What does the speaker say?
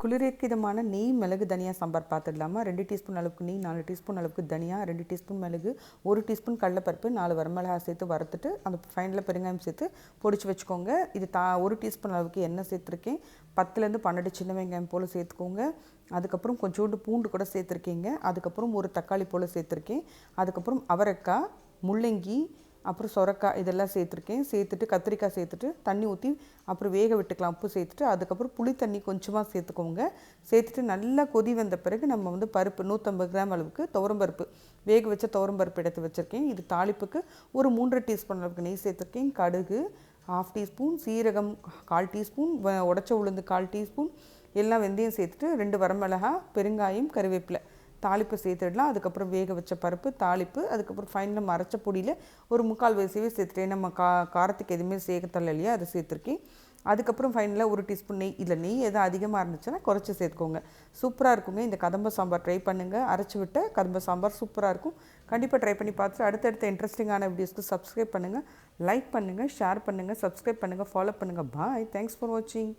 குளிர்விதமான நெய் மிளகு தனியா சாம்பார் பார்த்துடலாமா? 2 டீஸ்பூன் அளவுக்கு நெய், 4 டீஸ்பூன் அளவுக்கு தனியா, 2 டீஸ்பூன் மிளகு, 1 டீஸ்பூன் கடலைப்பருப்பு, 4 வரமிளகா சேர்த்து வறுத்துட்டு அந்த ஃபைனலாக பெருங்காயம் சேர்த்து பொடிச்சு வச்சுக்கோங்க. இது 1 டீஸ்பூன் அளவுக்கு எண்ணெய் சேர்த்துருக்கேன். 10லேருந்து 12 சின்ன வெங்காயம் போல் சேர்த்துக்கோங்க. அதுக்கப்புறம் கொஞ்சோண்டு பூண்டு கூட சேர்த்துருக்கீங்க. அதுக்கப்புறம் ஒரு தக்காளி போல் சேர்த்துருக்கேன். அதுக்கப்புறம் அவரைக்காய், முள்ளங்கி, அப்புறம் சொரக்காய் இதெல்லாம் சேர்த்துருக்கேன். சேர்த்துட்டு கத்திரிக்காய் சேர்த்துட்டு தண்ணி ஊற்றி அப்புறம் வேக விட்டுக்கலாம். உப்பு சேர்த்துட்டு அதுக்கப்புறம் புளி தண்ணி கொஞ்சமாக சேர்த்துக்கோங்க. சேர்த்துட்டு நல்லா கொதி வந்த பிறகு நம்ம பருப்பு 150 கிராம் அளவுக்கு துவரம்பருப்பு வேக வச்ச துவரம்பருப்பு எடுத்து வச்சுருக்கேன். இது தாளிப்புக்கு ஒரு 3 டீஸ்பூன் அளவுக்கு நெய் சேர்த்துருக்கேன். கடுகு 1/2 டீஸ்பூன், சீரகம் 1/4 டீஸ்பூன், உடச்ச உளுந்து 1/4 டீஸ்பூன், எல்லாம் வெந்தயம் சேர்த்துட்டு 2 வரமிளகா, பெருங்காயம், கருவேப்பிலை தாளிப்பு சேர்த்துடலாம். அதுக்கப்புறம் வேக வச்ச பருப்பு தாளிப்பு, அதுக்கப்புறம் ஃபைனலாக அரைச்ச பொடியில் ஒரு 3/4 வயசுவே சேர்த்துட்டேன். நம்ம காரத்துக்கு எதுவுமே சேர்க்கத்தல இல்லையா, அதை சேர்த்துருக்கேன். அதுக்கப்புறம் ஃபைனலாக 1 டீஸ்பூன் நெய். இதில் நெய் எதாவது அதிகமாக இருந்துச்சுன்னா குறைச்சி சேர்த்துக்கோங்க. சூப்பராக இருக்குங்க. இந்த கதம்ப சாம்பார் ட்ரை பண்ணுங்கள். அரைச்சி விட்ட கதம்ப சாம்பார் சூப்பராக இருக்கும். கண்டிப்பாக ட்ரை பண்ணி பார்த்துட்டு அடுத்தடுத்த இன்ட்ரெஸ்டிங்கான வீடியோஸ்க்கு சப்ஸ்கிரைப் பண்ணுங்கள், லைக் பண்ணுங்கள், ஷேர் பண்ணுங்கள், சப்ஸ்கிரைப் பண்ணுங்கள், ஃபாலோ பண்ணுங்கள். பாய். தேங்க்ஸ் ஃபார் வாட்சிங்.